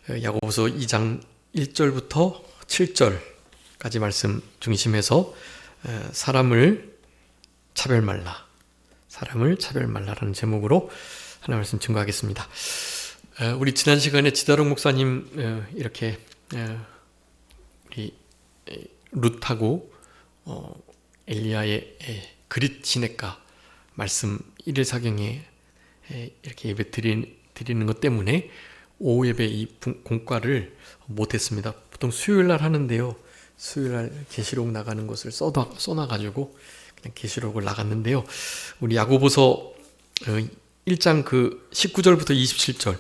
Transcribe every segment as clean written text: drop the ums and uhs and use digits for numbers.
야고보서 2장 1절부터 7절까지 말씀 중심에서 사람을 차별 말라라는 제목으로 하나 말씀 증거하겠습니다. 우리 지난 시간에 지다롱 목사님 이렇게 우리 룻하고 엘리야의 그릿 시냇가 말씀 1일 사경에 이렇게 예배 드리는 것 때문에 오후 예배 이 공과를 못했습니다. 보통 수요일날 하는데요. 수요일날 계시록 나가는 것을 써놔가지고 그냥 계시록을 나갔는데요. 우리 야고보서 1장 19절부터 27절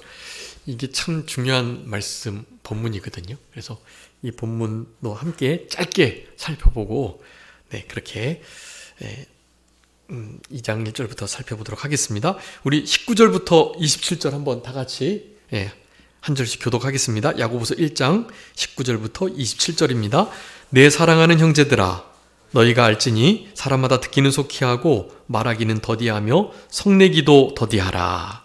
이게 참 중요한 말씀 본문이거든요. 그래서 이 본문도 함께 짧게 살펴보고 그렇게 2장 1절부터 살펴보도록 하겠습니다. 우리 19절부터 27절 한번 다 같이 한 절씩 교독하겠습니다. 야고보서 1장 19절부터 27절입니다. 내 사랑하는 형제들아, 너희가 알지니 사람마다 듣기는 속히 하고 말하기는 더디하며 성내기도 더디하라.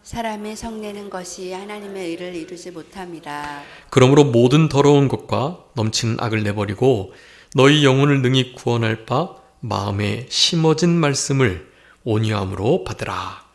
사람의 성내는 것이 하나님의 의를 이루지 못함이라. 그러므로 모든 더러운 것과 넘치는 악을 내버리고 너희 영혼을 능히 구원할 바 마음에 심어진 말씀을 온유함으로 받으라.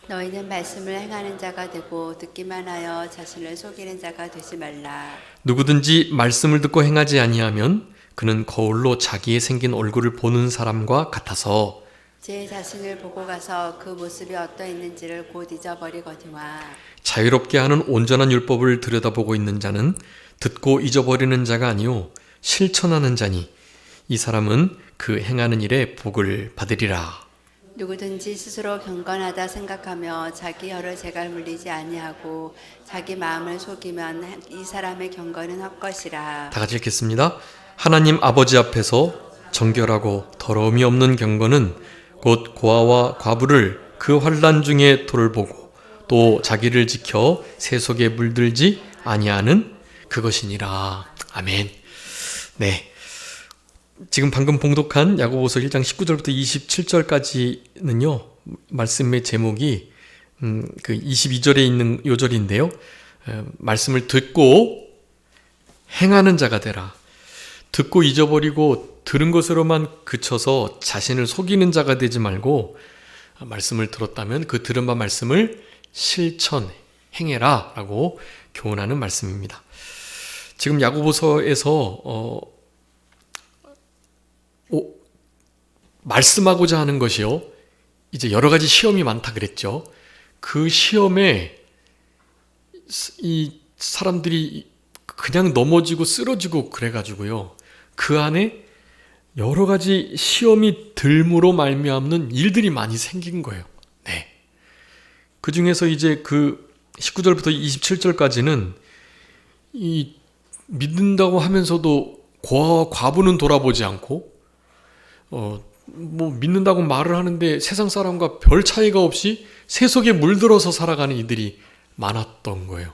너희는 말씀을 행하는 자가 되고 듣기만 하여 자신을 속이는 자가 되지 말라. 누구든지 말씀을 듣고 행하지 아니하면 그는 거울로 자기의 생긴 얼굴을 보는 사람과 같아서 제 자신을 보고 가서 그 모습이 어떠했는지를 곧 잊어버리거니와. 자유롭게 하는 온전한 율법을 들여다보고 있는 자는 듣고 잊어버리는 자가 아니요 실천하는 자니 이 사람은 그 행하는 일에 복을 받으리라. 누구든지 스스로 경건하다 생각하며 자기 혀를 제갈 물리지 아니하고 자기 마음을 속이면 이 사람의 경건은 헛것이라. 다 같이 읽겠습니다. 하나님 아버지 앞에서 정결하고 더러움이 없는 경건은 곧 고아와 과부를 그 환난 중에 돌보고 또 자기를 지켜 세속에 물들지 아니하는 그것이니라. 아멘. 지금 방금 봉독한 야고보서 1장 19절부터 27절까지는요. 말씀의 제목이 그 22절에 있는 요절인데요. 말씀을 듣고 행하는 자가 되라. 듣고 잊어버리고 들은 것으로만 그쳐서 자신을 속이는 자가 되지 말고 말씀을 들었다면 그 들은 바 말씀을 실천행해라 라고 교훈하는 말씀입니다. 지금 야고보서에서 말씀하고자 하는 것이요. 이제 여러 가지 시험이 많다 그랬죠. 그 시험에 이 사람들이 그냥 넘어지고 쓰러지고 그래가지고요. 그 안에 여러 가지 시험이 들므로 말미암는 일들이 많이 생긴 거예요. 그 중에서 이제 그 19절부터 27절까지는 이 믿는다고 하면서도 고아와 과부는 돌아보지 않고 믿는다고 말을 하는데 세상 사람과 별 차이가 없이 세속에 물들어서 살아가는 이들이 많았던 거예요.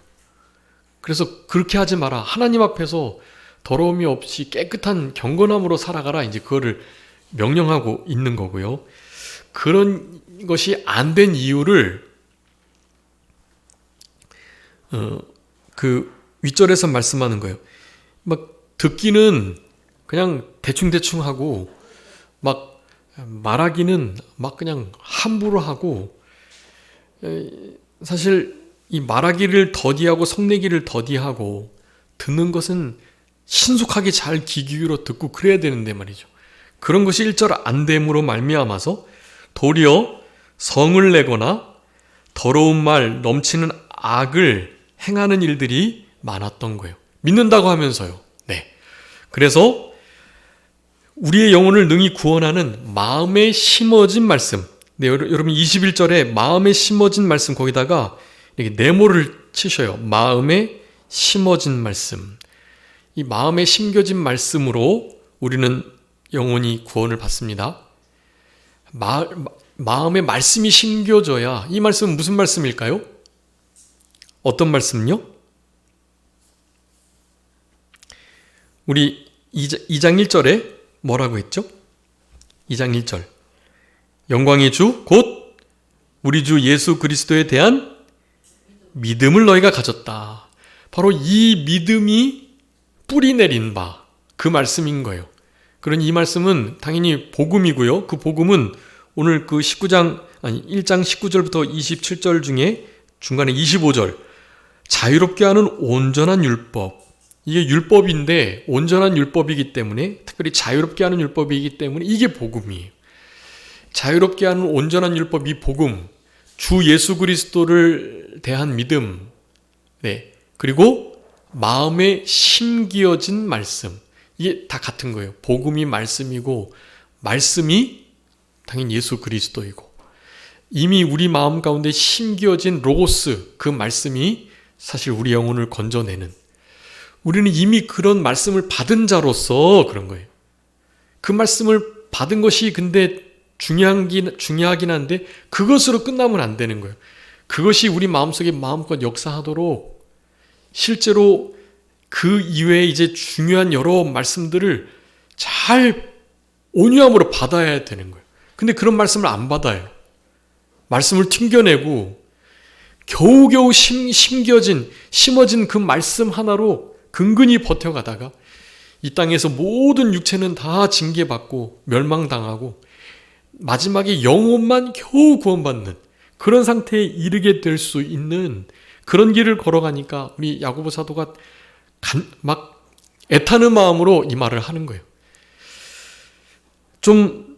그래서 그렇게 하지 마라. 하나님 앞에서 더러움이 없이 깨끗한 경건함으로 살아가라. 이제 그거를 명령하고 있는 거고요. 그런 것이 안 된 이유를 그 윗절에서 말씀하는 거예요. 막 듣기는 그냥 대충 하고 막 말하기는 막 그냥 함부로 하고 사실 이 말하기를 더디하고 성내기를 더디하고 듣는 것은 신속하게 잘 귀 기울여 듣고 그래야 되는데 말이죠. 그런 것이 일절 안 됨으로 말미암아서 도리어 성을 내거나 더러운 말 넘치는 악을 행하는 일들이 많았던 거예요. 믿는다고 하면서요. 그래서 우리의 영혼을 능히 구원하는 마음에 심어진 말씀. 여러분 21절에 마음에 심어진 말씀 거기다가 이렇게 네모를 치셔요. 마음에 심어진 말씀. 이 마음에 심겨진 말씀으로 우리는 영혼이 구원을 받습니다. 마음에 말씀이 심겨져야 이 말씀은 무슨 말씀일까요? 어떤 말씀요? 우리 2장 1절에 뭐라고 했죠? 2장 1절 영광의 주 곧 우리 주 예수 그리스도에 대한 믿음을 너희가 가졌다. 바로 이 믿음이 뿌리 내린 바, 그 말씀인 거예요. 그러니 이 말씀은 당연히 복음이고요. 그 복음은 오늘 그 1장 19절부터 27절 중에 중간에 25절, 자유롭게 하는 온전한 율법. 이게 율법인데 온전한 율법이기 때문에, 특별히 자유롭게 하는 율법이기 때문에 이게 복음이에요. 자유롭게 하는 온전한 율법이 복음, 주 예수 그리스도를 대한 믿음, 그리고 마음에 심기어진 말씀. 이게 다 같은 거예요. 복음이 말씀이고, 말씀이 당연히 예수 그리스도이고, 이미 우리 마음 가운데 심기어진 로고스, 그 말씀이 사실 우리 영혼을 건져내는, 우리는 이미 그런 말씀을 받은 자로서 그런 거예요. 그 말씀을 받은 것이 근데 중요하긴 한데 그것으로 끝나면 안 되는 거예요. 그것이 우리 마음속에 마음껏 역사하도록 실제로 그 이외에 이제 중요한 여러 말씀들을 잘 온유함으로 받아야 되는 거예요. 근데 그런 말씀을 안 받아요. 말씀을 튕겨내고 겨우겨우 심어진 그 말씀 하나로 근근히 버텨가다가 이 땅에서 모든 육체는 다 징계받고 멸망당하고 마지막에 영혼만 겨우 구원받는 그런 상태에 이르게 될 수 있는 그런 길을 걸어가니까 우리 야고보 사도가 막 애타는 마음으로 이 말을 하는 거예요. 좀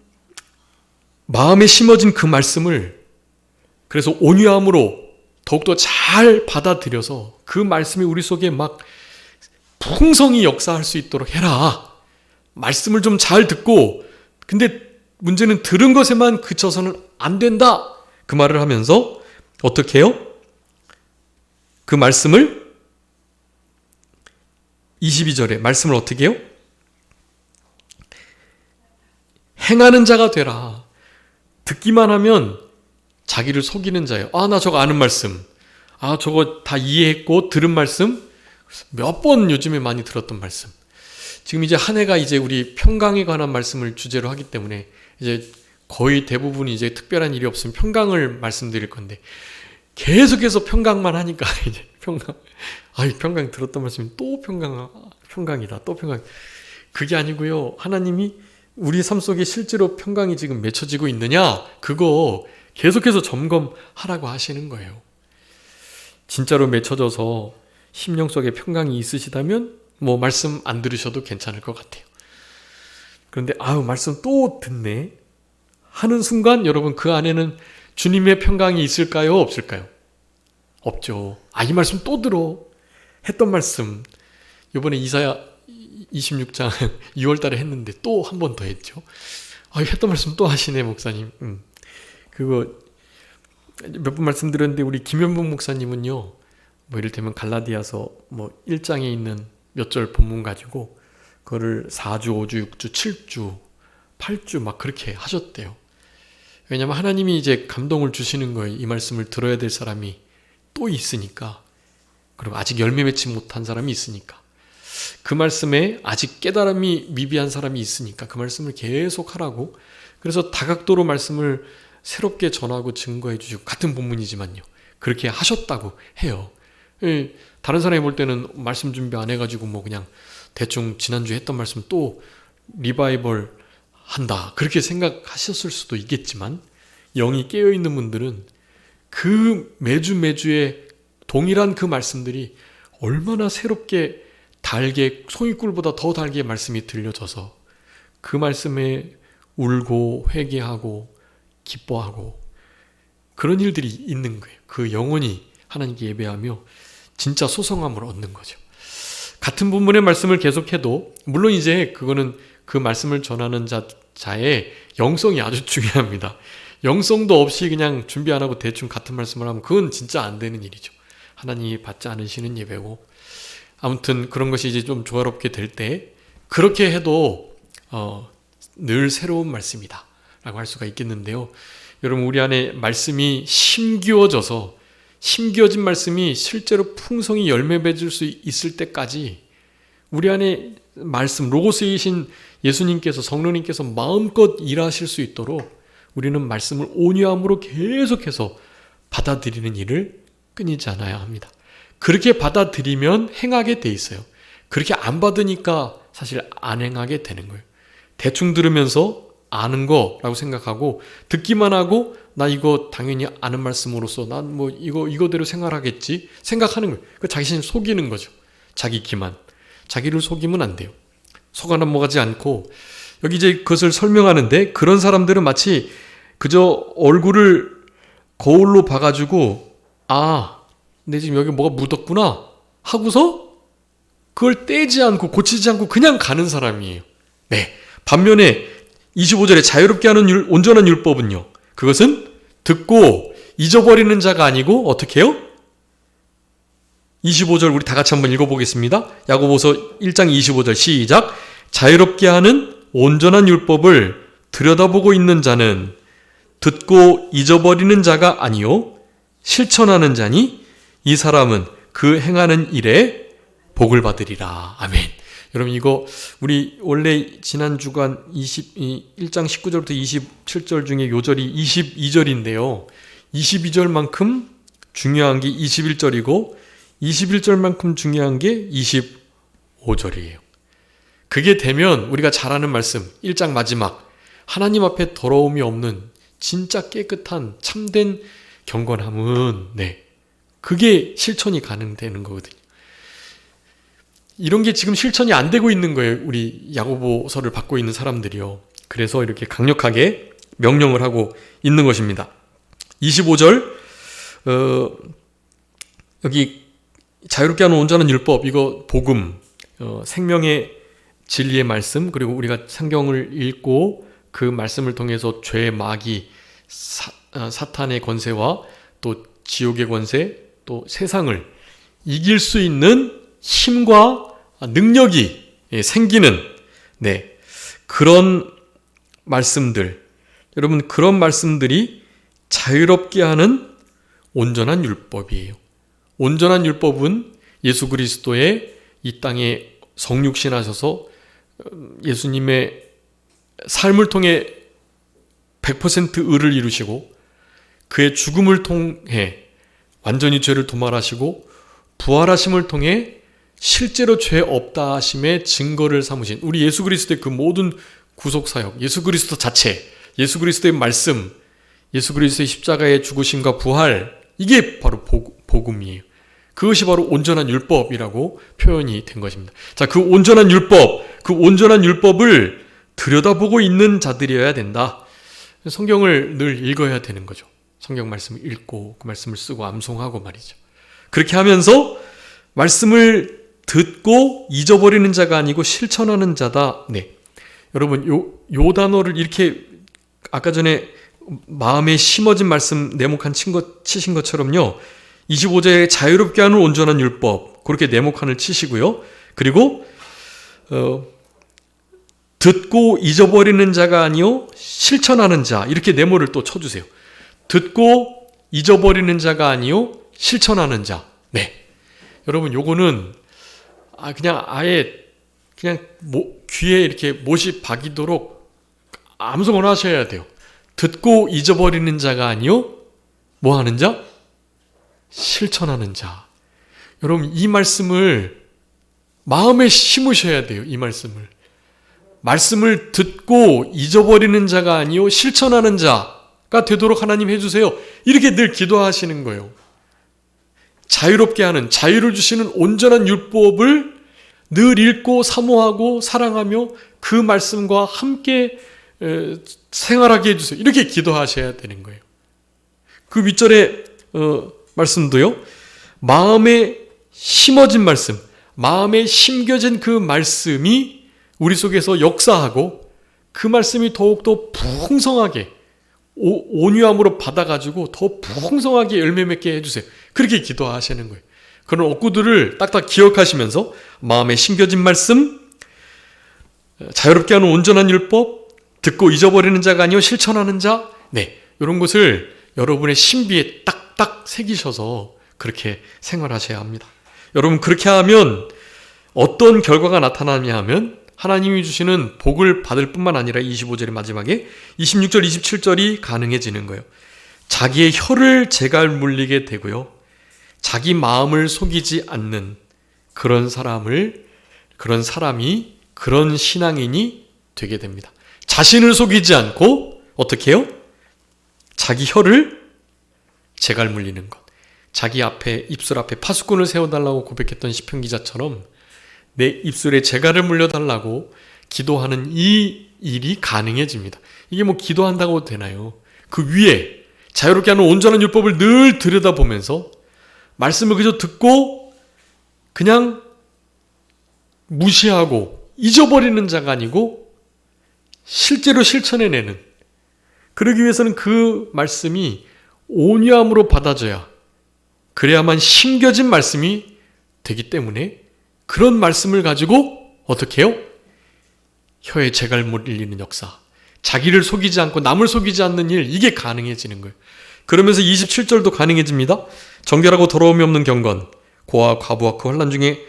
마음에 심어진 그 말씀을 그래서 온유함으로 더욱더 잘 받아들여서 그 말씀이 우리 속에 막 풍성히 역사할 수 있도록 해라. 말씀을 좀 잘 듣고, 근데 문제는 들은 것에만 그쳐서는 안 된다. 그 말을 하면서 어떻게 해요? 그 말씀을 22절에 말씀을 어떻게 해요? 행하는 자가 되라. 듣기만 하면 자기를 속이는 자예요. 나 저거 아는 말씀. 저거 다 이해했고 들은 말씀. 몇 번 요즘에 많이 들었던 말씀. 지금 이제 한 해가 이제 우리 평강에 관한 말씀을 주제로 하기 때문에 이제 거의 대부분 이제 특별한 일이 없으면 평강을 말씀드릴 건데 계속해서 평강만 하니까 이제 평강 들었던 말씀이 또 평강이다. 또 평강. 그게 아니고요. 하나님이 우리 삶 속에 실제로 평강이 지금 맺혀지고 있느냐? 그거 계속해서 점검하라고 하시는 거예요. 진짜로 맺혀져서 심령 속에 평강이 있으시다면 뭐 말씀 안 들으셔도 괜찮을 것 같아요. 그런데 말씀 또 듣네 하는 순간 여러분 그 안에는 주님의 평강이 있을까요? 없을까요? 없죠. 이 말씀 또 들어. 했던 말씀 이번에 이사야 26장 6월 달에 했는데 또 한 번 더 했죠. 했던 말씀 또 하시네 목사님. 그거 몇 번 말씀드렸는데 우리 김현봉 목사님은요. 뭐 이를테면 갈라디아서 1장에 있는 몇 절 본문 가지고 그거를 4주, 5주, 6주, 7주, 8주 막 그렇게 하셨대요. 왜냐하면 하나님이 이제 감동을 주시는 거예요. 이 말씀을 들어야 될 사람이 또 있으니까. 그리고 아직 열매 맺지 못한 사람이 있으니까. 그 말씀에 아직 깨달음이 미비한 사람이 있으니까 그 말씀을 계속 하라고. 그래서 다각도로 말씀을 새롭게 전하고 증거해 주시고 같은 본문이지만요. 그렇게 하셨다고 해요. 다른 사람이 볼 때는 말씀 준비 안 해가지고 그냥 대충 지난주에 했던 말씀 또 리바이벌 한다 그렇게 생각하셨을 수도 있겠지만 영이 깨어있는 분들은 그 매주의 동일한 그 말씀들이 얼마나 새롭게 달게 송이꿀보다 더 달게 말씀이 들려져서 그 말씀에 울고 회개하고 기뻐하고 그런 일들이 있는 거예요. 그 영혼이 하나님께 예배하며 진짜 소성함을 얻는 거죠. 같은 본문의 말씀을 계속해도 물론 이제 그거는 그 말씀을 전하는 자의 영성이 아주 중요합니다. 영성도 없이 그냥 준비 안 하고 대충 같은 말씀을 하면 그건 진짜 안 되는 일이죠. 하나님이 받지 않으시는 예배고 아무튼 그런 것이 이제 좀 조화롭게 될 때 그렇게 해도 늘 새로운 말씀이다 라고 할 수가 있겠는데요. 여러분 우리 안에 말씀이 심기어진 말씀이 실제로 풍성히 열매 맺을 수 있을 때까지 우리 안에 말씀 로고스이신 예수님께서 성령님께서 마음껏 일하실 수 있도록 우리는 말씀을 온유함으로 계속해서 받아들이는 일을 끊이지 않아야 합니다. 그렇게 받아들이면 행하게 돼 있어요. 그렇게 안 받으니까 사실 안 행하게 되는 거예요. 대충 들으면서 아는 거라고 생각하고 듣기만 하고 나 이거 당연히 아는 말씀으로서 난 뭐 이거대로 생활하겠지 생각하는 거예요. 그 자기 자신 속이는 거죠. 자기 기만. 자기를 속이면 안 돼요. 속아 넘어가지 않고 여기 이제 그것을 설명하는데 그런 사람들은 마치 그저 얼굴을 거울로 봐가지고 내 지금 여기 뭐가 묻었구나 하고서 그걸 떼지 않고 고치지 않고 그냥 가는 사람이에요. 네. 반면에 25절에 자유롭게 하는 온전한 율법은요. 그것은 듣고 잊어버리는 자가 아니고 어떻게 해요? 25절 우리 다 같이 한번 읽어보겠습니다. 야고보서 1장 25절 시작. 자유롭게 하는 온전한 율법을 들여다보고 있는 자는 듣고 잊어버리는 자가 아니요 실천하는 자니 이 사람은 그 행하는 일에 복을 받으리라. 아멘. 여러분 이거 우리 원래 지난 주간 1장 19절부터 27절 중에 요절이 22절인데요. 22절만큼 중요한 게 21절이고 21절만큼 중요한 게 25절이에요. 그게 되면 우리가 잘 아는 말씀 1장 마지막 하나님 앞에 더러움이 없는 진짜 깨끗한 참된 경건함은 그게 실천이 가능되는 거거든요. 이런 게 지금 실천이 안 되고 있는 거예요. 우리 야고보서를 받고 있는 사람들이요. 그래서 이렇게 강력하게 명령을 하고 있는 것입니다. 25절 여기 자유롭게 하는 온전한 율법 이거 복음 생명의 진리의 말씀 그리고 우리가 성경을 읽고 그 말씀을 통해서 죄의 마귀 사탄의 권세와 또 지옥의 권세 또 세상을 이길 수 있는 힘과 능력이 생기는 그런 말씀들 여러분 그런 말씀들이 자유롭게 하는 온전한 율법이에요. 온전한 율법은 예수 그리스도의 이 땅에 성육신하셔서 예수님의 삶을 통해 100% 의를 이루시고 그의 죽음을 통해 완전히 죄를 도말하시고 부활하심을 통해 실제로 죄 없다 하심의 증거를 삼으신 우리 예수 그리스도의 그 모든 구속사역 예수 그리스도 자체 예수 그리스도의 말씀 예수 그리스도의 십자가의 죽으심과 부활 이게 바로 복음이에요. 그것이 바로 온전한 율법이라고 표현이 된 것입니다. 자, 그 온전한 율법을 들여다보고 있는 자들이어야 된다. 성경을 늘 읽어야 되는 거죠. 성경 말씀을 읽고 그 말씀을 쓰고 암송하고 말이죠. 그렇게 하면서 말씀을 듣고 잊어버리는 자가 아니고 실천하는 자다. 여러분 요 단어를 이렇게 아까 전에 마음에 심어진 말씀 네모칸 치신 것처럼요. 25절에 자유롭게 하는 온전한 율법 그렇게 네모칸을 치시고요. 그리고 듣고 잊어버리는 자가 아니요 실천하는 자 이렇게 네모를 또 쳐주세요. 듣고 잊어버리는 자가 아니요 실천하는 자. 여러분 요거는 그냥 아예 그냥 귀에 이렇게 못이 박이도록 암송을 하셔야 돼요. 듣고 잊어버리는 자가 아니요 뭐 하는 자? 실천하는 자. 여러분 이 말씀을 마음에 심으셔야 돼요. 이 말씀을 듣고 잊어버리는 자가 아니요 실천하는 자가 되도록 하나님 해주세요. 이렇게 늘 기도하시는 거예요. 자유롭게 하는 자유를 주시는 온전한 율법을 늘 읽고 사모하고 사랑하며 그 말씀과 함께 생활하게 해주세요. 이렇게 기도하셔야 되는 거예요. 그 윗절에 말씀도요. 마음에 심어진 말씀, 마음에 심겨진 그 말씀이 우리 속에서 역사하고 그 말씀이 더욱더 풍성하게 온유함으로 받아가지고 더 풍성하게 열매 맺게 해주세요. 그렇게 기도하시는 거예요. 그런 억구들을 딱딱 기억하시면서 마음에 심겨진 말씀, 자유롭게 하는 온전한 율법, 듣고 잊어버리는 자가 아니요 실천하는 자, 이런 것을 여러분의 신비에 딱딱 새기셔서 그렇게 생활하셔야 합니다. 여러분 그렇게 하면 어떤 결과가 나타나냐 하면 하나님이 주시는 복을 받을 뿐만 아니라 25절의 마지막에 26절, 27절이 가능해지는 거예요. 자기의 혀를 제갈 물리게 되고요. 자기 마음을 속이지 않는 그런 사람이 그런 신앙인이 되게 됩니다. 자신을 속이지 않고 어떻게 해요? 자기 혀를 재갈 물리는 것. 자기 앞에 입술 앞에 파수꾼을 세워달라고 고백했던 시편 기자처럼 내 입술에 재갈을 물려달라고 기도하는 이 일이 가능해집니다. 이게 뭐 기도한다고 되나요? 그 위에 자유롭게 하는 온전한 율법을 늘 들여다보면서 말씀을 그저 듣고 그냥 무시하고 잊어버리는 자가 아니고 실제로 실천해내는, 그러기 위해서는 그 말씀이 온유함으로 받아져야, 그래야만 심겨진 말씀이 되기 때문에 그런 말씀을 가지고 어떻게 해요? 혀에 재갈 물리는 역사, 자기를 속이지 않고 남을 속이지 않는 일, 이게 가능해지는 거예요. 그러면서 27절도 가능해집니다. 정결하고 더러움이 없는 경건, 고아 과부와 그 환난 중에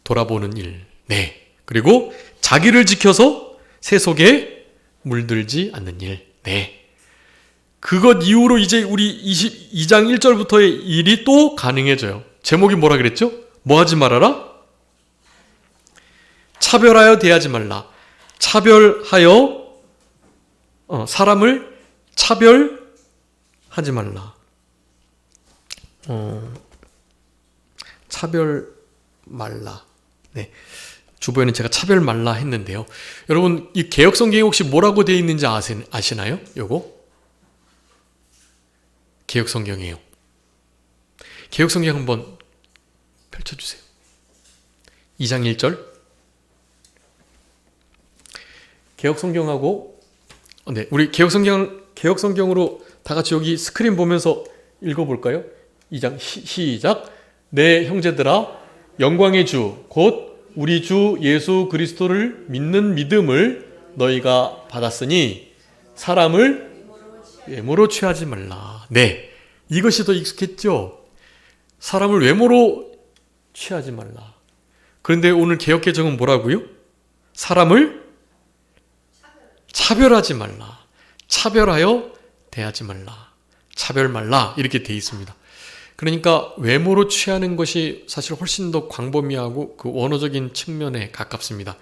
돌아보는 일. 네. 그리고 자기를 지켜서 세속에 물들지 않는 일. 네. 그것 이후로 이제 우리 22장 1절부터의 일이 또 가능해져요. 제목이 뭐라 그랬죠? 뭐 하지 말아라? 차별하여 대하지 말라. 차별하여 사람을 차별하지 말라. 차별 말라. 네. 주보에는 제가 차별 말라 했는데요. 여러분, 이 개역 성경에 혹시 뭐라고 되어 있는지 아시나요? 요거? 개역 성경이에요. 개역 성경 한번 펼쳐주세요. 2장 1절. 개역 성경하고, 네, 우리 개역 성경으로 다 같이 여기 스크린 보면서 읽어볼까요? 2장 시작. 내 형제들아, 영광의 주 곧 우리 주 예수 그리스도를 믿는 믿음을 너희가 받았으니 사람을 외모로 취하지 말라. 네, 이것이 더 익숙했죠? 사람을 외모로 취하지 말라. 그런데 오늘 개역개정은 뭐라고요? 사람을 차별하지 말라. 차별하여 대하지 말라. 차별 말라. 이렇게 되어 있습니다. 그러니까 외모로 취하는 것이 사실 훨씬 더 광범위하고 그 원어적인 측면에 가깝습니다.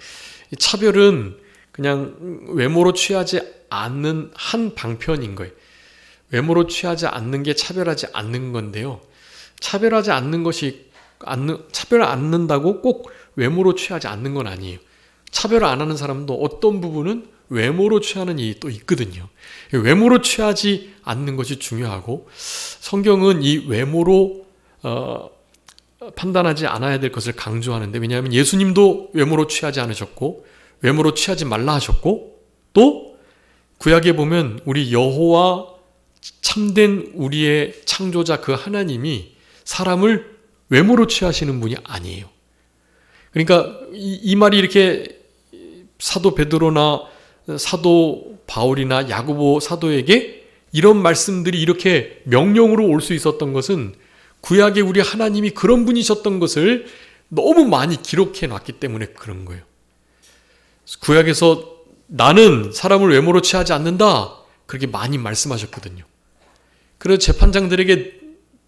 이 차별은 그냥 외모로 취하지 않는 한 방편인 거예요. 외모로 취하지 않는 게 차별하지 않는 건데요. 차별하지 않는 것이 차별 않는다고 꼭 외모로 취하지 않는 건 아니에요. 차별 안 하는 사람도 어떤 부분은 외모로 취하는 일이 또 있거든요. 외모로 취하지 않는 것이 중요하고, 성경은 이 외모로 판단하지 않아야 될 것을 강조하는데, 왜냐하면 예수님도 외모로 취하지 않으셨고 외모로 취하지 말라 하셨고, 또 구약에 보면 우리 여호와 참된 우리의 창조자 그 하나님이 사람을 외모로 취하시는 분이 아니에요. 그러니까 이 말이 이렇게 사도 베드로나 사도 바울이나 야고보 사도에게 이런 말씀들이 이렇게 명령으로 올 수 있었던 것은 구약에 우리 하나님이 그런 분이셨던 것을 너무 많이 기록해 놨기 때문에 그런 거예요. 구약에서 나는 사람을 외모로 취하지 않는다, 그렇게 많이 말씀하셨거든요. 그래서 재판장들에게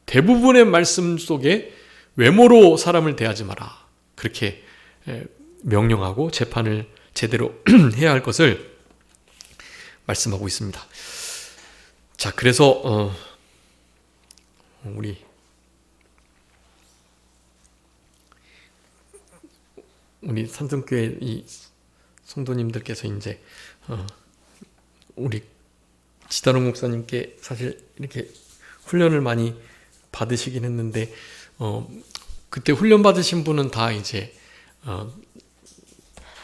대부분의 말씀 속에 외모로 사람을 대하지 마라, 그렇게 명령하고 재판을 제대로 해야 할 것을 말씀하고 있습니다. 자, 그래서 우리 산성교회 이 성도님들께서 이제 우리 지다롱 목사님께 사실 이렇게 훈련을 많이 받으시긴 했는데, 그때 훈련 받으신 분은 다 이제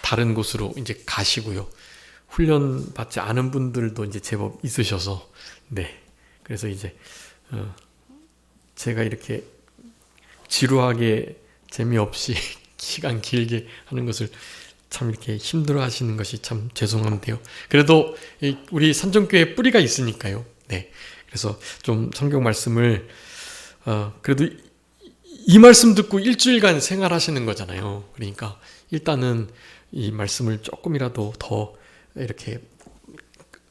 다른 곳으로 이제 가시고요. 훈련 받지 않은 분들도 이제 제법 있으셔서, 네. 그래서 이제 제가 이렇게 지루하게 재미없이 시간 길게 하는 것을 참 이렇게 힘들어 하시는 것이 참 죄송한데요. 그래도 우리 산정교회 뿌리가 있으니까요. 네. 그래서 좀 성경 말씀을 그래도 이 말씀 듣고 일주일간 생활하시는 거잖아요. 그러니까 일단은 이 말씀을 조금이라도 더 이렇게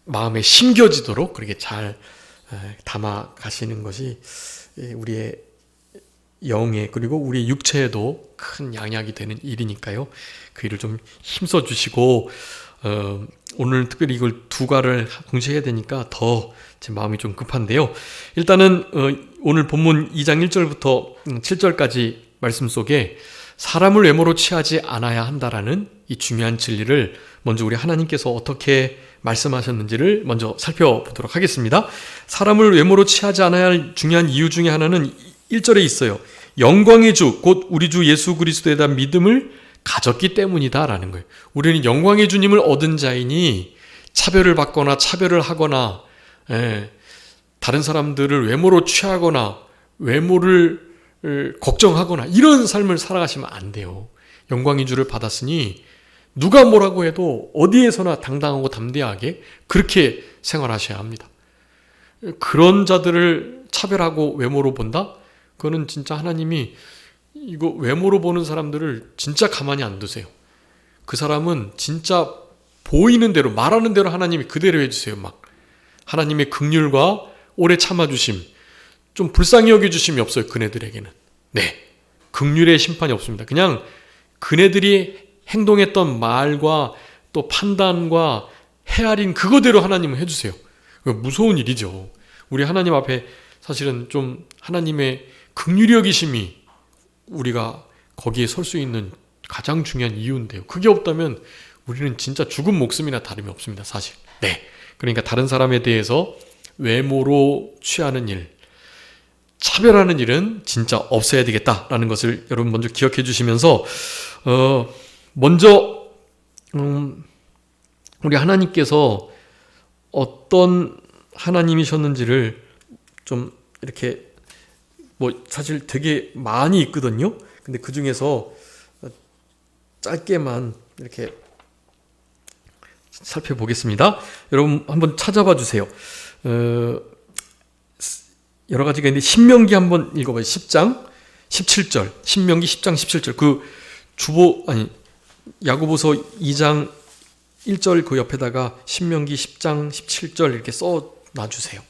마음에 심겨지도록 그렇게 잘 담아 가시는 것이 우리의 영에 그리고 우리 육체에도 큰 양약이 되는 일이니까요. 그 일을 좀 힘써 주시고 오늘 특별히 이걸 두 가를 동시에 해야 되니까 더 제 마음이 좀 급한데요. 일단은 오늘 본문 2장 1절부터 7절까지 말씀 속에 사람을 외모로 취하지 않아야 한다라는 이 중요한 진리를 먼저 우리 하나님께서 어떻게 말씀하셨는지를 먼저 살펴보도록 하겠습니다. 사람을 외모로 취하지 않아야 할 중요한 이유 중에 하나는 1절에 있어요. 영광의 주, 곧 우리 주 예수 그리스도에 대한 믿음을 가졌기 때문이다라는 거예요. 우리는 영광의 주님을 얻은 자이니 차별을 받거나 차별을 하거나 다른 사람들을 외모로 취하거나 외모를 걱정하거나 이런 삶을 살아가시면 안 돼요. 영광의 주를 받았으니 누가 뭐라고 해도 어디에서나 당당하고 담대하게 그렇게 생활하셔야 합니다. 그런 자들을 차별하고 외모로 본다? 그거는 진짜 하나님이 이거 외모로 보는 사람들을 진짜 가만히 안 두세요. 그 사람은 진짜 보이는 대로 말하는 대로 하나님이 그대로 해주세요. 막 하나님의 긍휼과 오래 참아주심, 좀 불쌍히 여겨주심이 없어요. 그네들에게는. 네, 긍휼의 심판이 없습니다. 그냥 그네들이 행동했던 말과 또 판단과 헤아린 그거대로 하나님은 해주세요. 무서운 일이죠. 우리 하나님 앞에 사실은 좀 하나님의 긍휼히 여기심이 우리가 거기에 설 수 있는 가장 중요한 이유인데요. 그게 없다면 우리는 진짜 죽은 목숨이나 다름이 없습니다. 사실. 네. 그러니까 다른 사람에 대해서 외모로 취하는 일, 차별하는 일은 진짜 없어야 되겠다라는 것을 여러분 먼저 기억해 주시면서 먼저 우리 하나님께서 어떤 하나님이셨는지를 좀 이렇게 사실 되게 많이 있거든요. 근데 그 중에서 짧게만 이렇게 살펴보겠습니다. 여러분 한번 찾아봐 주세요. 여러 가지가 있는데 신명기 한번 읽어봐요. 10장 17절. 신명기 10장 17절. 야고보서 2장 1절 그 옆에다가 신명기 10장 17절 이렇게 써 놔주세요.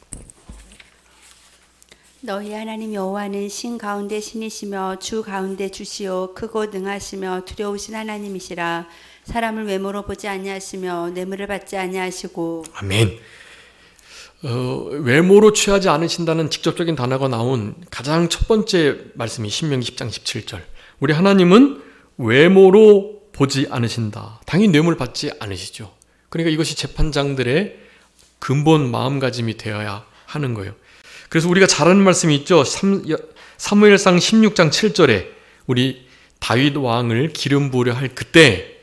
너희 하나님 여호와는 신 가운데 신이시며 주 가운데 주시오 크고 능하시며 두려우신 하나님이시라. 사람을 외모로 보지 아니하시며 뇌물을 받지 아니하시고. 아멘. 외모로 취하지 않으신다는 직접적인 단어가 나온 가장 첫 번째 말씀이 신명기 10장 17절. 우리 하나님은 외모로 보지 않으신다. 당연히 뇌물 받지 않으시죠. 그러니까 이것이 재판장들의 근본 마음가짐이 되어야 하는 거예요. 그래서 우리가 잘 아는 말씀이 있죠. 사무엘상 16장 7절에 우리 다윗 왕을 기름 부으려 할 그때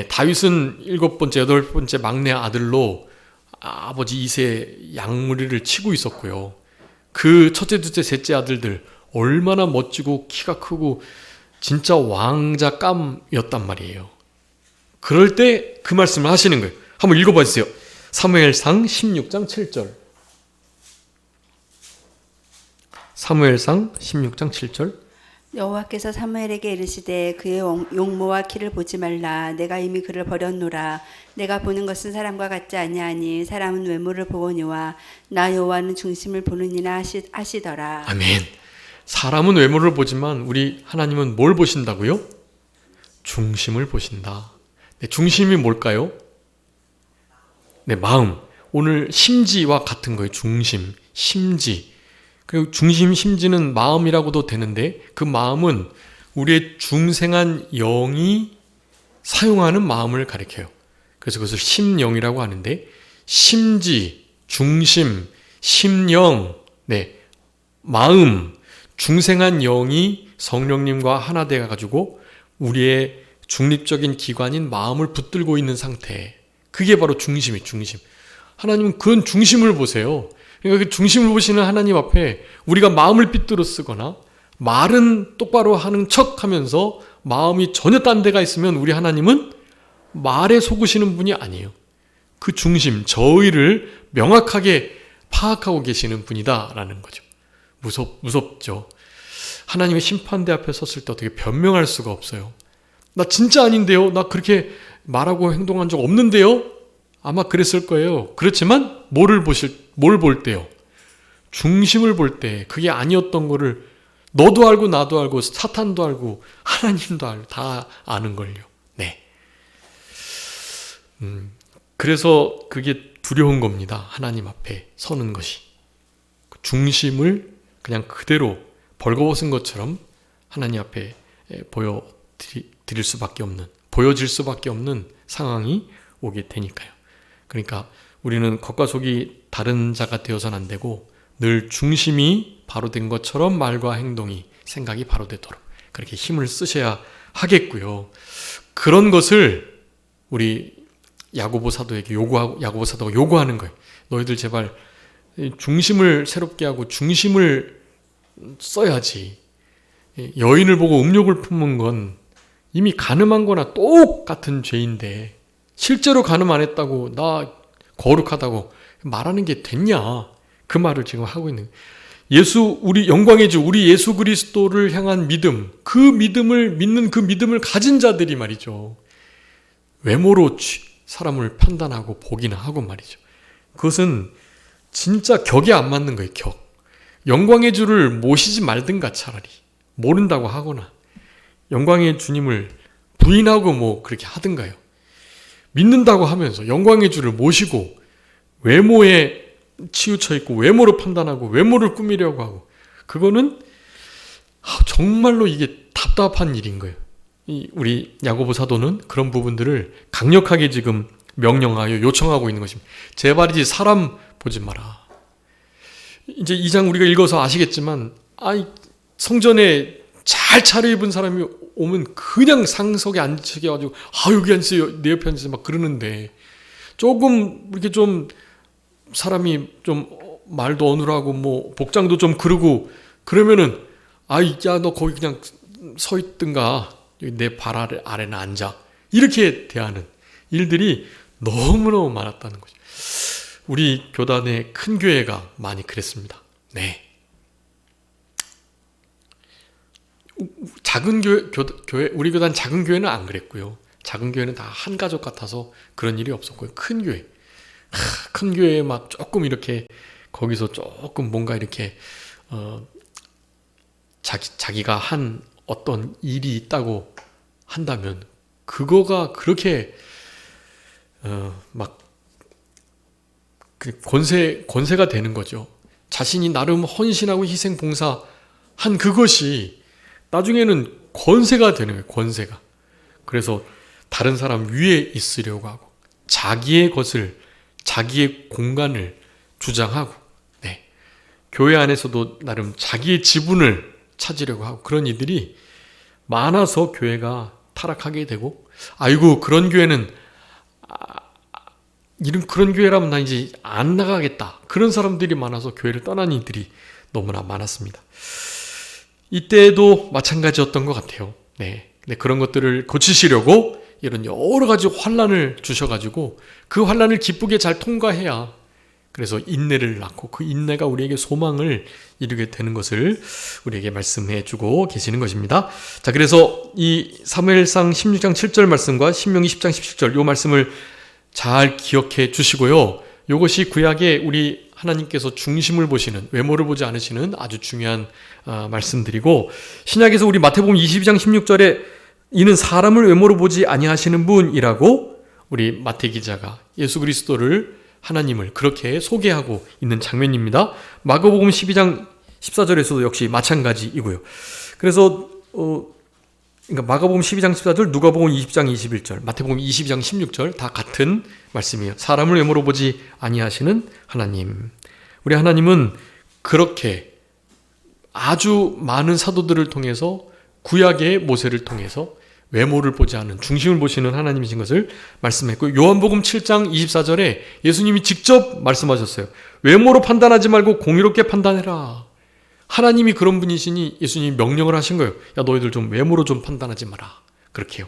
다윗은 7번째, 8번째 막내 아들로 아버지 이세 양무리를 치고 있었고요. 그 첫째, 둘째, 셋째 아들들 얼마나 멋지고 키가 크고 진짜 왕자감이었단 말이에요. 그럴 때 그 말씀을 하시는 거예요. 한번 읽어봐 주세요. 사무엘상 16장 7절. 사무엘상 16장 7절. 여호와께서 사무엘에게 이르시되 그의 용모와 키를 보지 말라. 내가 이미 그를 버렸노라. 내가 보는 것은 사람과 같지 아니하니 사람은 외모를 보거니와 나 여호와는 중심을 보느니라 하시더라. 아멘. 사람은 외모를 보지만 우리 하나님은 뭘 보신다고요? 중심을 보신다. 네, 중심이 뭘까요? 네, 마음. 오늘 심지와 같은 거예요. 중심, 심지. 그리고 중심, 심지는 마음이라고도 되는데 그 마음은 우리의 중생한 영이 사용하는 마음을 가리켜요. 그래서 그것을 심영이라고 하는데 심지, 중심, 심영, 네, 마음, 중생한 영이 성령님과 하나 되어 가지고 우리의 중립적인 기관인 마음을 붙들고 있는 상태. 그게 바로 중심이 중심. 하나님은 그런 중심을 보세요. 그러니까 그 중심을 보시는 하나님 앞에 우리가 마음을 삐뚤어 쓰거나 말은 똑바로 하는 척 하면서 마음이 전혀 딴 데가 있으면 우리 하나님은 말에 속으시는 분이 아니에요. 그 중심, 저의를 명확하게 파악하고 계시는 분이다라는 거죠. 무섭죠. 하나님의 심판대 앞에 섰을 때 어떻게 변명할 수가 없어요. 나 진짜 아닌데요. 나 그렇게 말하고 행동한 적 없는데요. 아마 그랬을 거예요. 그렇지만 뭘 볼 때요? 중심을 볼 때 그게 아니었던 거를 너도 알고 나도 알고 사탄도 알고 하나님도 알고 다 아는 걸요. 네. 그래서 그게 두려운 겁니다. 하나님 앞에 서는 것이. 중심을 그냥 그대로 벌거벗은 것처럼 하나님 앞에 보여질 수밖에 없는 상황이 오게 되니까요. 그러니까 우리는 겉과 속이 다른 자가 되어서는 안 되고 늘 중심이 바로 된 것처럼 말과 행동이 생각이 바로 되도록 그렇게 힘을 쓰셔야 하겠고요. 그런 것을 우리 야고보 사도에게 야고보 사도가 요구하는 거예요. 너희들 제발 중심을 새롭게 하고 중심을 써야지. 여인을 보고 음욕을 품은 건 이미 간음한 거나 똑같은 죄인데 실제로 간음 안 했다고 나 거룩하다고 말하는 게 됐냐? 그 말을 지금 하고 있는 거예요. 우리 영광의 주 우리 예수 그리스도를 향한 믿음, 그 믿음을 믿는 그 믿음을 가진 자들이 말이죠. 외모로 사람을 판단하고 보기나 하고 말이죠. 그것은 진짜 격에 안 맞는 거예요. 격. 영광의 주를 모시지 말든가 차라리. 모른다고 하거나 영광의 주님을 부인하고 뭐 그렇게 하든가요. 믿는다고 하면서 영광의 주를 모시고 외모에 치우쳐 있고 외모로 판단하고 외모를 꾸미려고 하고 그거는 정말로 이게 답답한 일인 거예요. 우리 야고보 사도는 그런 부분들을 강력하게 지금 명령하여 요청하고 있는 것입니다. 제발이지 사람 보지 마라. 이제 2장 우리가 읽어서 아시겠지만 성전에 잘 차려입은 사람이 오면 그냥 상석에 앉히게 해가지고 여기 앉으세요 내 옆에 앉으세요 막 그러는데 조금 이렇게 좀 사람이 좀 말도 어눌하고 뭐 복장도 좀 그러고 그러면은 야 너 거기 그냥 서 있든가 내 발 아래나 앉아 이렇게 대하는 일들이 너무너무 많았다는 거죠. 우리 교단의 큰 교회가 많이 그랬습니다. 네. 작은 교회 우리 교단 작은 교회는 안 그랬고요. 작은 교회는 다 한 가족 같아서 그런 일이 없었고요. 큰 교회에 막 조금 이렇게 거기서 조금 뭔가 이렇게 자기가 한 어떤 일이 있다고 한다면 그거가 그렇게 막 권세가 되는 거죠. 자신이 나름 헌신하고 희생 봉사한 그것이 나중에는 권세가 되는 거예요. 권세가. 그래서 다른 사람 위에 있으려고 하고 자기의 것을 자기의 공간을 주장하고 교회 안에서도 나름 자기의 지분을 찾으려고 하고 그런 이들이 많아서 교회가 타락하게 되고 그런 교회는 그런 교회라면 나 이제 안 나가겠다. 그런 사람들이 많아서 교회를 떠난 이들이 너무나 많았습니다. 이때도 마찬가지였던 것 같아요. 네, 그런 것들을 고치시려고 이런 여러 가지 환난을 주셔가지고 그 환난을 기쁘게 잘 통과해야 그래서 인내를 낳고 그 인내가 우리에게 소망을 이루게 되는 것을 우리에게 말씀해 주고 계시는 것입니다. 자, 그래서 이 사무엘상 16장 7절 말씀과 신명기 10장 17절 이 말씀을 잘 기억해 주시고요. 이것이 구약에 우리 하나님께서 중심을 보시는 외모를 보지 않으시는 아주 중요한 말씀들이고 신약에서 우리 마태복음 22장 16절에 이는 사람을 외모로 보지 아니하시는 분이라고 우리 마태 기자가 예수 그리스도를 하나님을 그렇게 소개하고 있는 장면입니다. 마가복음 12장 14절에서도 역시 마찬가지이고요. 그래서 그러니까 마가복음 12장 14절, 누가복음 20장 21절, 마태복음 22장 16절 다 같은 말씀이에요. 사람을 외모로 보지 아니하시는 하나님. 우리 하나님은 그렇게 아주 많은 사도들을 통해서 구약의 모세를 통해서 외모를 보지 않는 중심을 보시는 하나님이신 것을 말씀했고 요한복음 7장 24절에 예수님이 직접 말씀하셨어요. 외모로 판단하지 말고 공의롭게 판단해라. 하나님이 그런 분이시니 예수님이 명령을 하신 거예요. 야 너희들 좀 외모로 좀 판단하지 마라. 그렇게요.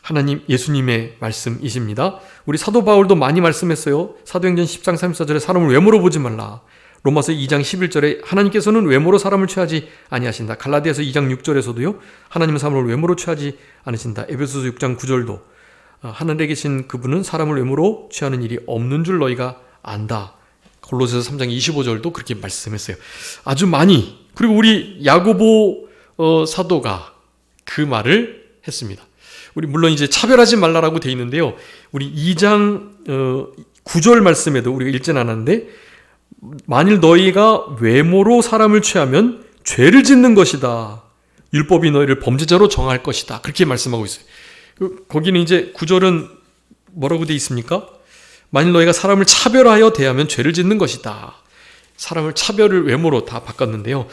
하나님 예수님의 말씀이십니다. 우리 사도 바울도 많이 말씀했어요. 사도행전 10장 34절에 사람을 외모로 보지 말라. 로마서 2장 11절에 하나님께서는 외모로 사람을 취하지 아니하신다. 갈라디아서 2장 6절에서도요. 하나님은 사람을 외모로 취하지 않으신다. 에베소서 6장 9절도 하늘에 계신 그분은 사람을 외모로 취하는 일이 없는 줄 너희가 안다. 골로새서 3장 25절도 그렇게 말씀했어요. 아주 많이. 그리고 우리 야고보 사도가 그 말을 했습니다. 우리 물론 이제 차별하지 말라라고 돼 있는데요. 우리 2장 9절 말씀에도 우리가 읽진 않았는데, 만일 너희가 외모로 사람을 취하면 죄를 짓는 것이다. 율법이 너희를 범죄자로 정할 것이다. 그렇게 말씀하고 있어요. 거기는 이제 9절은 뭐라고 돼 있습니까? 만일 너희가 사람을 차별하여 대하면 죄를 짓는 것이다. 사람을 차별을 외모로 다 바꿨는데요.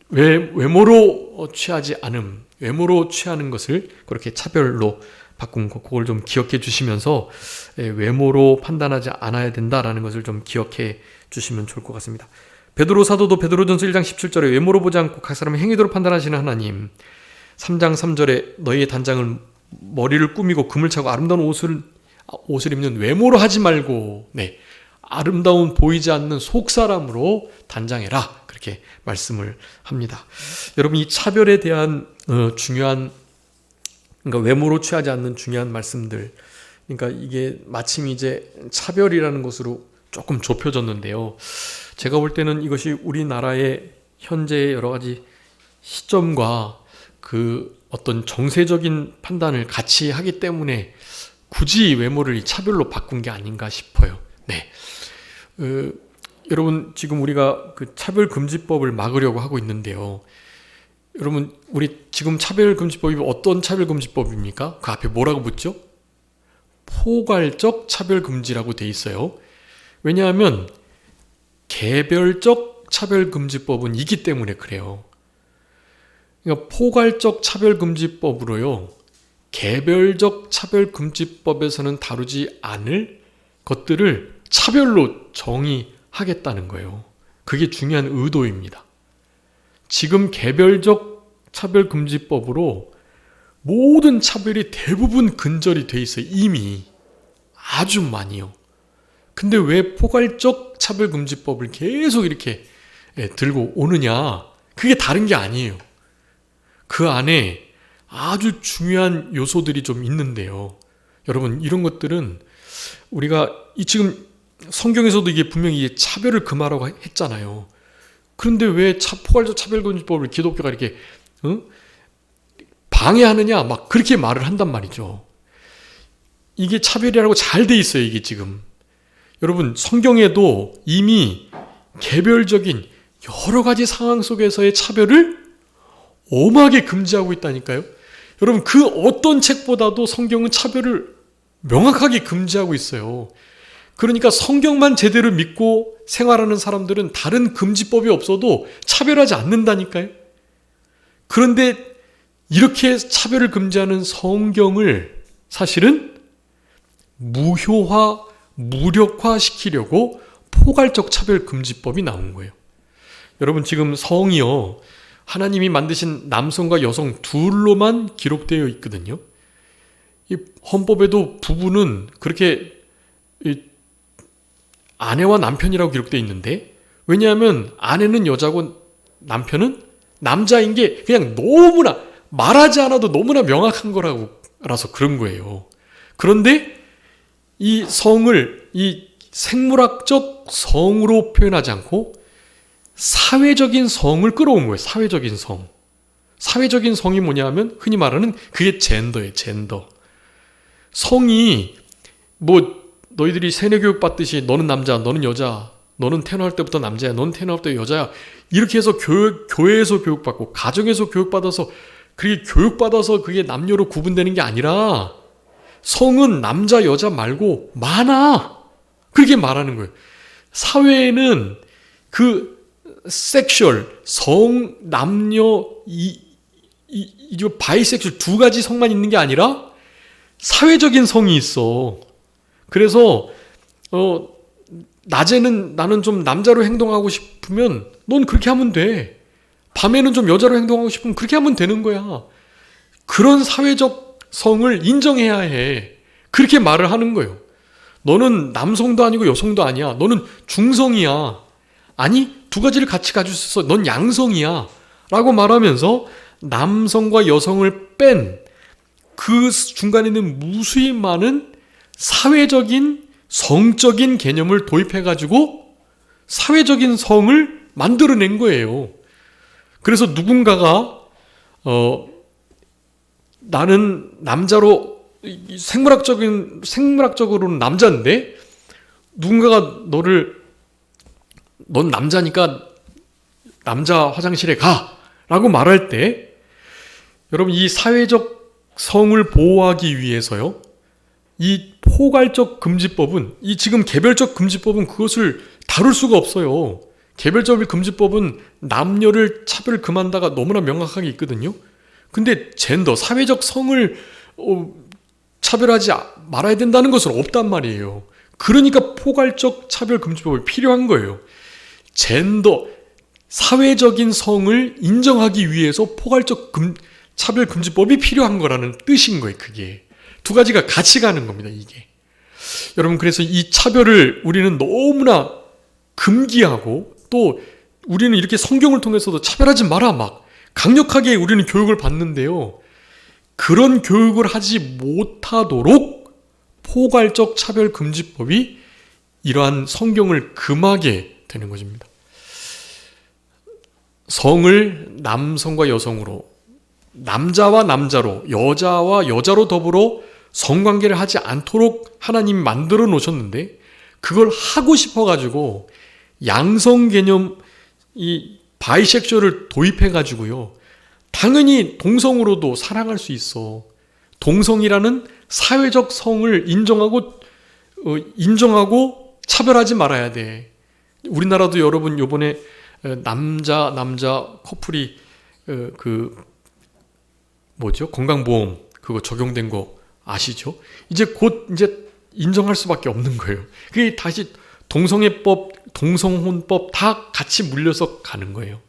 외모로 취하지 않음, 외모로 취하는 것을 그렇게 차별로 바꾼 거, 그걸 좀 기억해 주시면서 외모로 판단하지 않아야 된다라는 것을 좀 기억해 주시면 좋을 것 같습니다. 베드로 사도도 베드로전서 1장 17절에 외모로 보지 않고 각 사람의 행위대로 판단하시는 하나님, 3장 3절에 너희의 단장은 머리를 꾸미고 금을 차고 아름다운 옷을 입는 외모로 하지 말고, 네, 아름다운 보이지 않는 속사람으로 단장해라, 그렇게 말씀을 합니다. 여러분, 이 차별에 대한 중요한, 그러니까 외모로 취하지 않는 중요한 말씀들, 그러니까 이게 마침 이제 차별이라는 것으로 조금 좁혀졌는데요. 제가 볼 때는 이것이 우리나라의 현재의 여러 가지 시점과 그 어떤 정세적인 판단을 같이 하기 때문에 굳이 외모를 이 차별로 바꾼 게 아닌가 싶어요. 네. 여러분, 지금 우리가 그 차별금지법을 막으려고 하고 있는데요. 여러분, 우리 지금 차별금지법이 어떤 차별금지법입니까? 그 앞에 뭐라고 붙죠? 포괄적 차별금지라고 돼 있어요. 왜냐하면 개별적 차별금지법은 있기 때문에 그래요. 그러니까 포괄적 차별금지법으로요, 개별적 차별금지법에서는 다루지 않을 것들을 차별로 정의하겠다는 거예요. 그게 중요한 의도입니다. 지금 개별적 차별금지법으로 모든 차별이 대부분 근절이 돼 있어요. 이미 아주 많이요. 근데 왜 포괄적 차별금지법을 계속 이렇게 들고 오느냐? 그게 다른 게 아니에요. 그 안에 아주 중요한 요소들이 좀 있는데요. 여러분, 이런 것들은 우리가 지금 성경에서도 이게 분명히 차별을 금하라고 했잖아요. 그런데 왜 포괄적 차별금지법을 기독교가 이렇게 방해하느냐, 막 그렇게 말을 한단 말이죠. 이게 차별이라고 잘 돼 있어요, 이게 지금. 여러분, 성경에도 이미 개별적인 여러 가지 상황 속에서의 차별을 엄하게 금지하고 있다니까요. 여러분, 그 어떤 책보다도 성경은 차별을 명확하게 금지하고 있어요. 그러니까 성경만 제대로 믿고 생활하는 사람들은 다른 금지법이 없어도 차별하지 않는다니까요. 그런데 이렇게 차별을 금지하는 성경을 사실은 무효화, 무력화시키려고 포괄적 차별금지법이 나온 거예요. 여러분, 지금 성이요, 하나님이 만드신 남성과 여성 둘로만 기록되어 있거든요. 이 헌법에도 부부는 그렇게 아내와 남편이라고 기록되어 있는데, 왜냐하면 아내는 여자고 남편은 남자인 게 그냥 너무나 말하지 않아도 너무나 명확한 거라서 그런 거예요. 그런데 이 성을 이 생물학적 성으로 표현하지 않고 사회적인 성을 끌어온 거예요. 사회적인 성. 사회적인 성이 뭐냐 하면 흔히 말하는 그게 젠더예요. 젠더. 성이 뭐 너희들이 세뇌교육 받듯이 너는 남자, 너는 여자, 너는 태어날 때부터 남자야, 너는 태어날 때 여자야, 이렇게 해서 교회에서 교육받고 가정에서 교육받아서 그게 교육받아서 그게 남녀로 구분되는 게 아니라 성은 남자, 여자 말고 많아. 그렇게 말하는 거예요. 사회에는 그 섹슈얼, 성, 남녀, 바이섹슈얼 두 가지 성만 있는 게 아니라 사회적인 성이 있어. 그래서 낮에는 나는 좀 남자로 행동하고 싶으면 넌 그렇게 하면 돼. 밤에는 좀 여자로 행동하고 싶으면 그렇게 하면 되는 거야. 그런 사회적 성을 인정해야 해. 그렇게 말을 하는 거예요. 너는 남성도 아니고 여성도 아니야. 너는 중성이야. 아니, 두 가지를 같이 가지고 있어서 넌 양성이야. 라고 말하면서 남성과 여성을 뺀 그 중간에 있는 무수히 많은 사회적인 성적인 개념을 도입해가지고 사회적인 성을 만들어낸 거예요. 그래서 누군가가 나는 남자로 생물학적으로는 남자인데 누군가가 넌 남자니까 남자 화장실에 가라고 말할 때 여러분 이 사회적 성을 보호하기 위해서요. 이 포괄적 금지법은 이 지금 개별적 금지법은 그것을 다룰 수가 없어요. 개별적 금지법은 남녀를 차별 금한다가 너무나 명확하게 있거든요. 근데 젠더, 사회적 성을 차별하지 말아야 된다는 것은 없단 말이에요. 그러니까 포괄적 차별 금지법이 필요한 거예요. 젠더, 사회적인 성을 인정하기 위해서 포괄적 차별 금지법이 필요한 거라는 뜻인 거예요. 그게 두 가지가 같이 가는 겁니다. 이게 여러분 그래서 이 차별을 우리는 너무나 금기하고 또 우리는 이렇게 성경을 통해서도 차별하지 마라 막 강력하게 우리는 교육을 받는데요. 그런 교육을 하지 못하도록 포괄적 차별 금지법이 이러한 성경을 금하게 되는 것입니다. 성을 남성과 여성으로, 남자와 남자로, 여자와 여자로 더불어 성관계를 하지 않도록 하나님이 만들어 놓으셨는데 그걸 하고 싶어가지고 양성 개념 이 바이섹슈얼을 도입해가지고요. 당연히 동성으로도 사랑할 수 있어. 동성이라는 사회적 성을 인정하고 차별하지 말아야 돼. 우리나라도 여러분 요번에 남자 커플이 건강보험 그거 적용된 거 아시죠? 이제 곧 인정할 수밖에 없는 거예요. 그게 다시 동성애법, 동성혼법 다 같이 물려서 가는 거예요.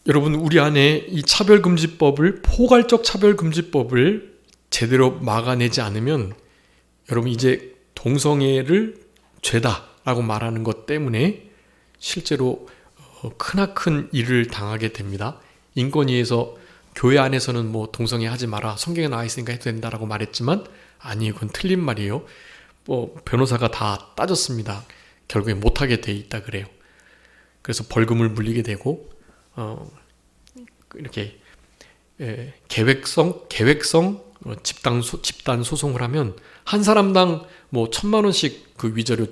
여러분 우리 안에 이 차별금지법을 포괄적 차별금지법을 제대로 막아내지 않으면 여러분 이제 동성애를 죄다라고 말하는 것 때문에 실제로 크나큰 일을 당하게 됩니다. 인권위에서 교회 안에서는 뭐 동성애 하지 마라 성경에 나와 있으니까 해도 된다라고 말했지만 아니 그건 틀린 말이에요. 변호사가 다 따졌습니다. 결국에 못하게 돼 있다 그래요. 그래서 벌금을 물리게 되고 이렇게 계획성 집단 소송을 하면 한 사람당 뭐 1,000만 원씩 그 위자료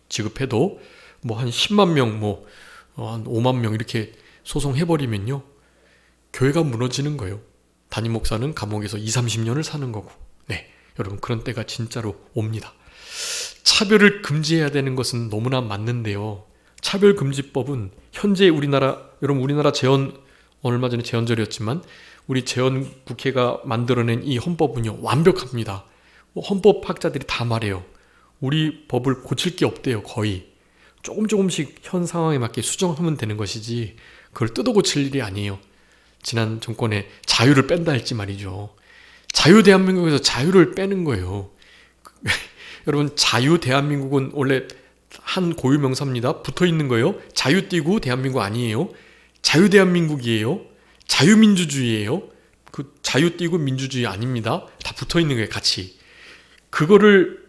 지급해도 뭐 한 10만 명, 한 5만 명 이렇게 소송해버리면요. 교회가 무너지는 거예요. 담임 목사는 감옥에서 20-30년을 사는 거고. 네, 여러분 그런 때가 진짜로 옵니다. 차별을 금지해야 되는 것은 너무나 맞는데요. 차별금지법은 현재 여러분 우리나라 얼마 전에 재헌절이었지만 우리 재헌국회가 만들어낸 이 헌법은요 완벽합니다. 헌법학자들이 다 말해요. 우리 법을 고칠 게 없대요. 거의 조금씩 현 상황에 맞게 수정하면 되는 것이지 그걸 뜯어 고칠 일이 아니에요. 지난 정권에 자유를 뺀다 할지 말이죠. 자유 대한민국에서 자유를 빼는 거예요. 여러분 자유 대한민국은 원래 한 고유 명사입니다. 붙어 있는 거예요. 자유 띄고 대한민국 아니에요. 자유 대한민국이에요. 자유민주주의예요. 그 자유 띄고 민주주의 아닙니다. 다 붙어 있는 거예요. 같이. 그거를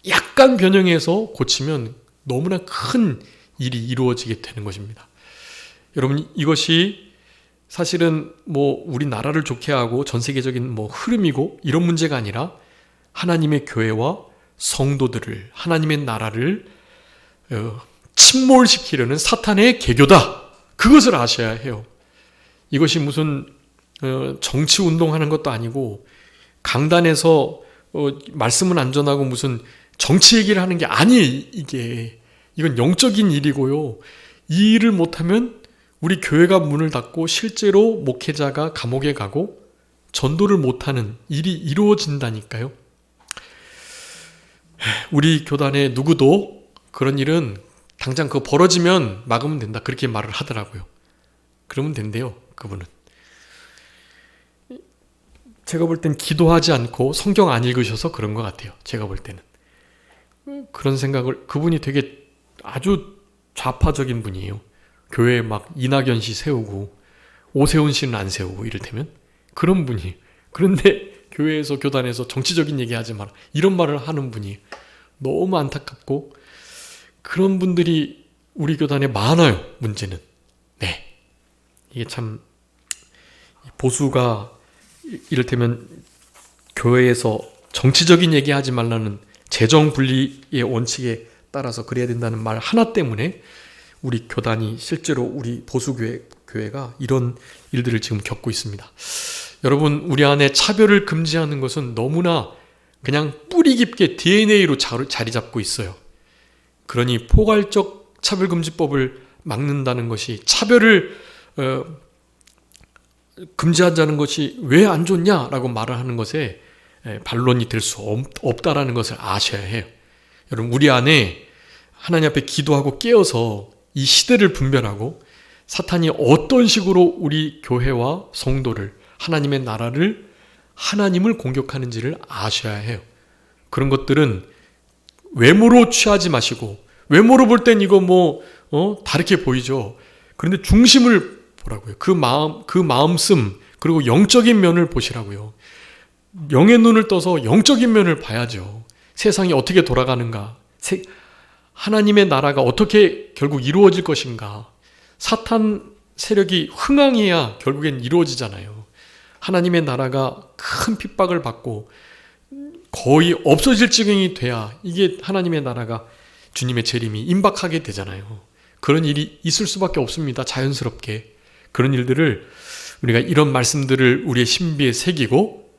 약간 변형해서 고치면 너무나 큰 일이 이루어지게 되는 것입니다. 여러분 이것이 사실은 뭐 우리나라를 좋게 하고 전 세계적인 흐름이고 이런 문제가 아니라 하나님의 교회와 성도들을 하나님의 나라를 침몰시키려는 사탄의 계교다. 그것을 아셔야 해요. 이것이 무슨 정치 운동하는 것도 아니고 강단에서 말씀은 안 전하고 무슨 정치 얘기를 하는 게 아니에요. 이건 영적인 일이고요. 이 일을 못하면 우리 교회가 문을 닫고 실제로 목회자가 감옥에 가고 전도를 못하는 일이 이루어진다니까요. 우리 교단에 누구도 그런 일은 당장 그거 벌어지면 막으면 된다 그렇게 말을 하더라고요. 그러면 된대요. 그분은. 제가 볼 땐 기도하지 않고 성경 안 읽으셔서 그런 것 같아요. 제가 볼 때는. 그런 생각을 그분이 되게 아주 좌파적인 분이에요. 교회에 막 이낙연 씨 세우고 오세훈 씨는 안 세우고 이를테면 그런 분이. 그런데 교회에서 교단에서 정치적인 얘기하지 마라 이런 말을 하는 분이 너무 안타깝고 그런 분들이 우리 교단에 많아요. 문제는 네 이게 참 보수가 이를테면 교회에서 정치적인 얘기하지 말라는 재정 분리의 원칙에 따라서 그래야 된다는 말 하나 때문에 우리 교단이 실제로 우리 보수교회가 이런 일들을 지금 겪고 있습니다. 여러분 우리 안에 차별을 금지하는 것은 너무나 그냥 뿌리 깊게 DNA로 자리 잡고 있어요. 그러니 포괄적 차별금지법을 막는다는 것이 차별을 금지하자는 것이 왜 안 좋냐라고 말을 하는 것에 반론이 될 수 없다라는 것을 아셔야 해요. 여러분 우리 안에 하나님 앞에 기도하고 깨어서 이 시대를 분별하고 사탄이 어떤 식으로 우리 교회와 성도를 하나님의 나라를 하나님을 공격하는지를 아셔야 해요. 그런 것들은 외모로 취하지 마시고 외모로 볼 땐 이거 다르게 보이죠. 그런데 중심을 보라고요. 그 마음씀 그리고 영적인 면을 보시라고요. 영의 눈을 떠서 영적인 면을 봐야죠. 세상이 어떻게 돌아가는가, 하나님의 나라가 어떻게 결국 이루어질 것인가. 사탄 세력이 흥황해야 결국엔 이루어지잖아요. 하나님의 나라가 큰 핍박을 받고 거의 없어질 지경이 돼야 이게 하나님의 나라가 주님의 재림이 임박하게 되잖아요. 그런 일이 있을 수밖에 없습니다. 자연스럽게. 그런 일들을 우리가 이런 말씀들을 우리의 신비에 새기고,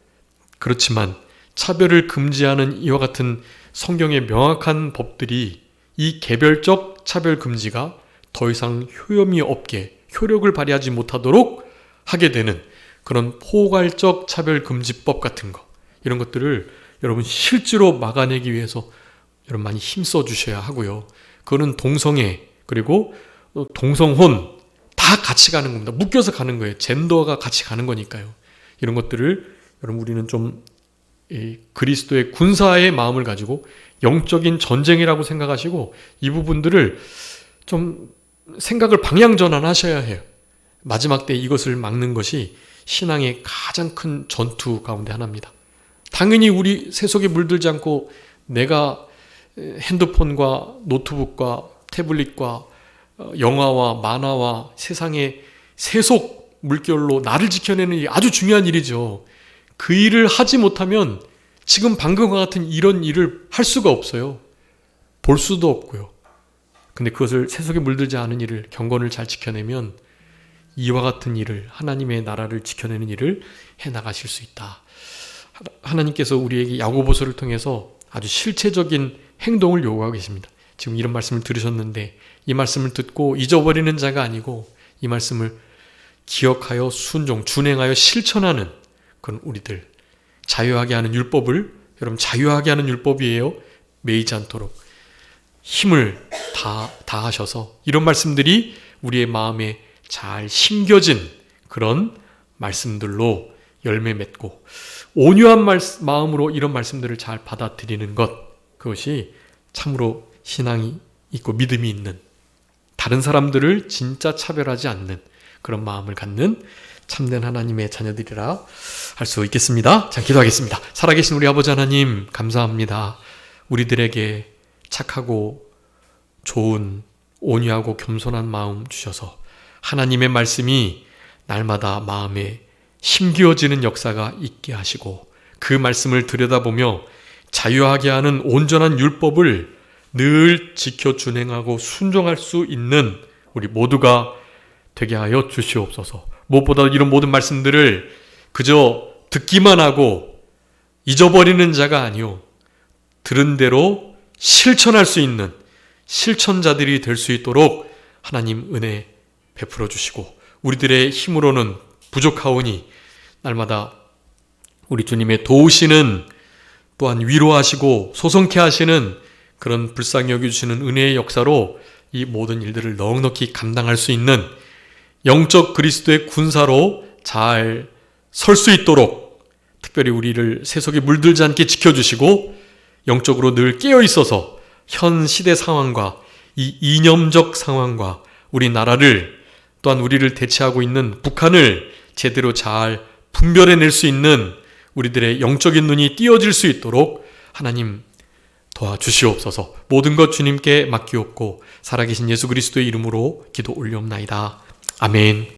그렇지만 차별을 금지하는 이와 같은 성경의 명확한 법들이 이 개별적 차별 금지가 더 이상 효험이 없게 효력을 발휘하지 못하도록 하게 되는 그런 포괄적 차별 금지법 같은 거, 이런 것들을 여러분 실제로 막아내기 위해서 여러분 많이 힘써 주셔야 하고요. 그거는 동성애 그리고 동성혼 다 같이 가는 겁니다. 묶여서 가는 거예요. 젠더가 같이 가는 거니까요. 이런 것들을 여러분 우리는 좀 그리스도의 군사의 마음을 가지고 영적인 전쟁이라고 생각하시고 이 부분들을 좀 생각을 방향 전환하셔야 해요. 마지막 때 이것을 막는 것이 신앙의 가장 큰 전투 가운데 하나입니다. 당연히 우리 세속에 물들지 않고 내가 핸드폰과 노트북과 태블릿과 영화와 만화와 세상의 세속 물결로 나를 지켜내는 일이 아주 중요한 일이죠. 그 일을 하지 못하면 지금 방금과 같은 이런 일을 할 수가 없어요. 볼 수도 없고요. 근데 그것을 세속에 물들지 않은 일을, 경건을 잘 지켜내면 이와 같은 일을, 하나님의 나라를 지켜내는 일을 해나가실 수 있다. 하나님께서 우리에게 야고보서를 통해서 아주 실체적인 행동을 요구하고 계십니다. 지금 이런 말씀을 들으셨는데 이 말씀을 듣고 잊어버리는 자가 아니고 이 말씀을 기억하여 순종, 준행하여 실천하는 그런 우리들, 자유하게 하는 율법을, 여러분 자유하게 하는 율법이에요. 매이지 않도록 힘을 다하셔서 이런 말씀들이 우리의 마음에 잘 심겨진 그런 말씀들로 열매 맺고 온유한 마음으로 이런 말씀들을 잘 받아들이는 것, 그것이 참으로 신앙이 있고 믿음이 있는, 다른 사람들을 진짜 차별하지 않는 그런 마음을 갖는 참된 하나님의 자녀들이라 할 수 있겠습니다. 자, 기도하겠습니다. 살아계신 우리 아버지 하나님 감사합니다. 우리들에게 착하고 좋은 온유하고 겸손한 마음 주셔서 하나님의 말씀이 날마다 마음에 심기어지는 역사가 있게 하시고 그 말씀을 들여다보며 자유하게 하는 온전한 율법을 늘 지켜 준행하고 순종할 수 있는 우리 모두가 되게 하여 주시옵소서. 무엇보다 이런 모든 말씀들을 그저 듣기만 하고 잊어버리는 자가 아니오, 들은 대로 실천할 수 있는 실천자들이 될 수 있도록 하나님 은혜 베풀어 주시고 우리들의 힘으로는 부족하오니 날마다 우리 주님의 도우시는, 또한 위로하시고 소성케 하시는 그런 불쌍히 여겨주시는 은혜의 역사로 이 모든 일들을 넉넉히 감당할 수 있는 영적 그리스도의 군사로 잘 설 수 있도록 특별히 우리를 세속에 물들지 않게 지켜주시고 영적으로 늘 깨어 있어서 현 시대 상황과 이 이념적 상황과 우리 나라를, 또한 우리를 대체하고 있는 북한을 제대로 잘 분별해낼 수 있는 우리들의 영적인 눈이 띄어질 수 있도록 하나님 도와주시옵소서. 모든 것 주님께 맡기옵고 살아계신 예수 그리스도의 이름으로 기도 올리옵나이다. 아멘.